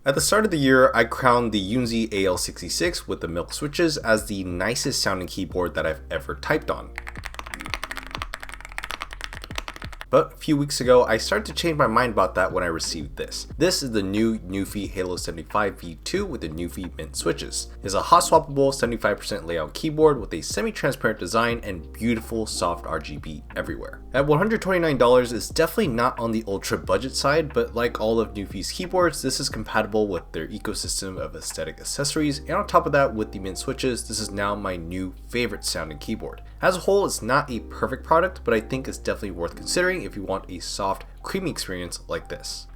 At the start of the year, I crowned the Yunzi AL66 with the milk switches as the nicest sounding keyboard that I've ever typed on. But a few weeks ago, I started to change my mind about that when I received this. This is the new Newfie Halo 75 V2 with the Newfie Mint switches. It's a hot swappable 75% layout keyboard with a semi-transparent design and beautiful soft RGB everywhere. At $129, it's definitely not on the ultra budget side, but like all of Newfie's keyboards, this is compatible with their ecosystem of aesthetic accessories, and on top of that, with the Mint switches, this is now my new favorite sounding keyboard. As a whole, it's not a perfect product, but I think it's definitely worth considering if you want a soft, creamy experience like this.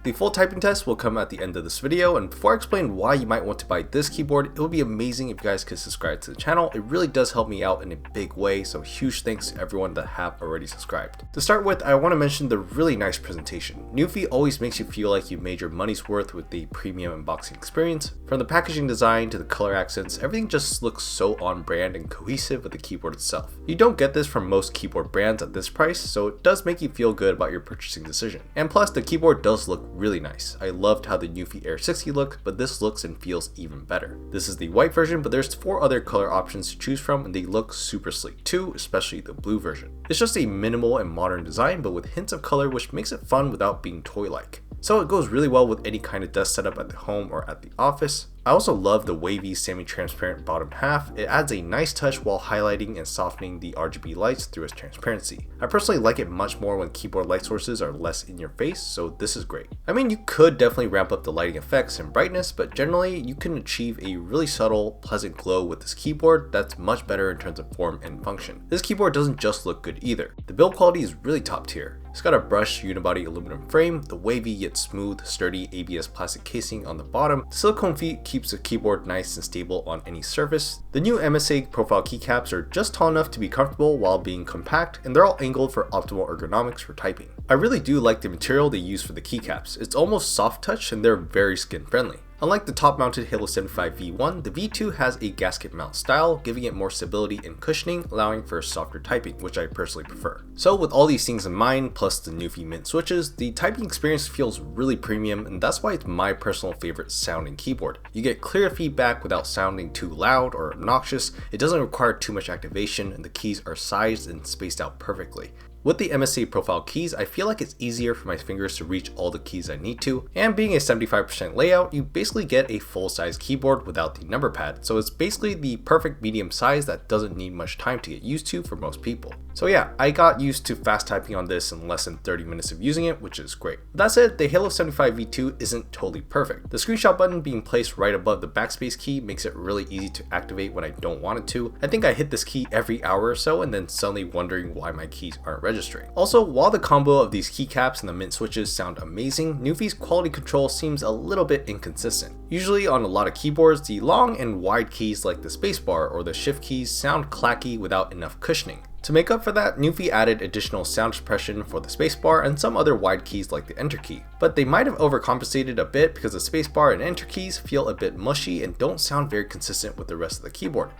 The full typing test will come at the end of this video, and before I explain why you might want to buy this keyboard, it would be amazing if you guys could subscribe to the channel. It really does help me out in a big way, so huge thanks to everyone that have already subscribed. To start with, I want to mention the really nice presentation. Newfie always makes you feel like you've made your money's worth with the premium unboxing experience. From the packaging design to the color accents, everything just looks so on brand and cohesive with the keyboard itself. You don't get this from most keyboard brands at this price, so it does make you feel good about your purchasing decision. And plus, the keyboard does look really nice. I loved how the Newfie Air 60 looked, but this looks and feels even better. This is the white version, but there's 4 other color options to choose from, and they look super sleek too, especially the blue version. It's just a minimal and modern design, but with hints of color, which makes it fun without being toy-like. So it goes really well with any kind of desk setup at the home or at the office. I also love the wavy semi-transparent bottom half. It adds a nice touch while highlighting and softening the RGB lights through its transparency. I personally like it much more when keyboard light sources are less in your face, so this is great. I mean, you could definitely ramp up the lighting effects and brightness, but generally you can achieve a really subtle, pleasant glow with this keyboard that's much better in terms of form and function. This keyboard doesn't just look good either. The build quality is really top tier. It's got a brushed unibody aluminum frame, the wavy yet smooth, sturdy ABS plastic casing on the bottom. The silicone feet keeps the keyboard nice and stable on any surface. The new MSA profile keycaps are just tall enough to be comfortable while being compact, and they're all angled for optimal ergonomics for typing. I really do like the material they use for the keycaps. It's almost soft touch and they're very skin friendly. Unlike the top-mounted Halo 75 V1, the V2 has a gasket mount style, giving it more stability and cushioning, allowing for softer typing, which I personally prefer. So with all these things in mind, plus the Newfie Mint switches, the typing experience feels really premium, and that's why it's my personal favorite sounding keyboard. You get clear feedback without sounding too loud or obnoxious, it doesn't require too much activation, and the keys are sized and spaced out perfectly. With the MSA profile keys, I feel like it's easier for my fingers to reach all the keys I need to, and being a 75% layout, you basically get a full-size keyboard without the number pad, so it's basically the perfect medium size that doesn't need much time to get used to for most people. So yeah, I got used to fast typing on this in less than 30 minutes of using it, which is great. That said, the Halo 75 V2 isn't totally perfect. The screenshot button being placed right above the backspace key makes it really easy to activate when I don't want it to. I think I hit this key every hour or so and then suddenly wondering why my keys aren't registering. Also, while the combo of these keycaps and the Mint switches sound amazing, Newfie's quality control seems a little bit inconsistent. Usually on a lot of keyboards, the long and wide keys like the spacebar or the shift keys sound clacky without enough cushioning. To make up for that, Newfie added additional sound suppression for the spacebar and some other wide keys like the enter key. But they might have overcompensated a bit because the spacebar and enter keys feel a bit mushy and don't sound very consistent with the rest of the keyboard.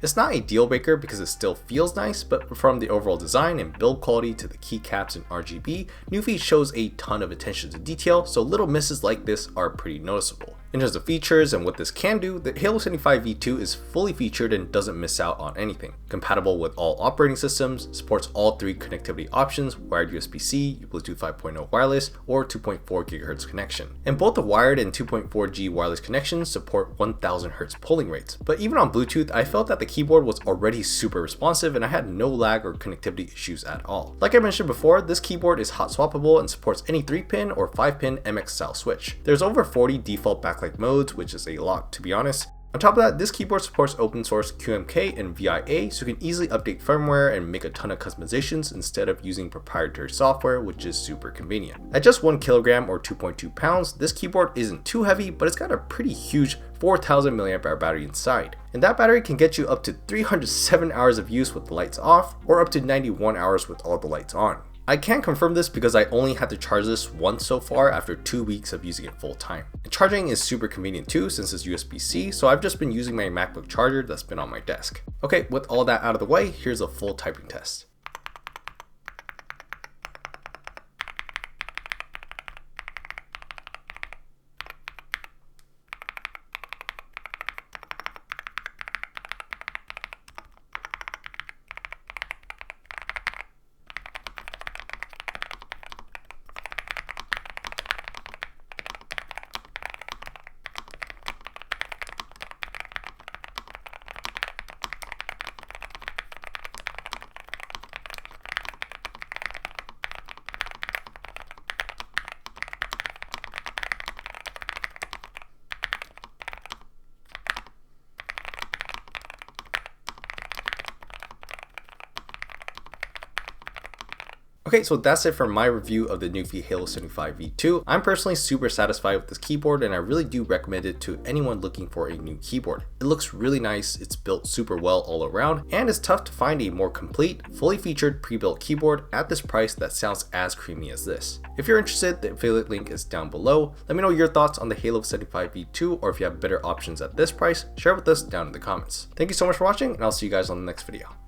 It's not a deal breaker because it still feels nice, but from the overall design and build quality to the keycaps and RGB, Newfie shows a ton of attention to detail, so little misses like this are pretty noticeable. In terms of features and what this can do, the Halo 75 V2 is fully featured and doesn't miss out on anything. Compatible with all operating systems, supports all 3 connectivity options, wired USB-C, Bluetooth 5.0 wireless, or 2.4 GHz connection. And both the wired and 2.4G wireless connections support 1000 Hz polling rates. But even on Bluetooth, I felt that the keyboard was already super responsive and I had no lag or connectivity issues at all. Like I mentioned before, this keyboard is hot swappable and supports any 3-pin or 5-pin MX style switch. There's over 40 default backlight modes, which is a lot to be honest. On top of that, this keyboard supports open source QMK and VIA, so you can easily update firmware and make a ton of customizations instead of using proprietary software, which is super convenient. At just 1 kilogram or 2.2 pounds, this keyboard isn't too heavy, but it's got a pretty huge 4000 mAh battery inside. And that battery can get you up to 307 hours of use with the lights off, or up to 91 hours with all the lights on. I can't confirm this because I only had to charge this once so far after 2 weeks of using it full time. And charging is super convenient too since it's USB-C, so I've just been using my MacBook charger that's been on my desk. Okay, with all that out of the way, here's a full typing test. Okay, so that's it for my review of the Nuvie Halo 75 V2. I'm personally super satisfied with this keyboard and I really do recommend it to anyone looking for a new keyboard. It looks really nice, it's built super well all around, and it's tough to find a more complete, fully featured pre-built keyboard at this price that sounds as creamy as this. If you're interested, the affiliate link is down below. Let me know your thoughts on the Halo 75 V2, or if you have better options at this price, share with us down in the comments. Thank you so much for watching, and I'll see you guys on the next video.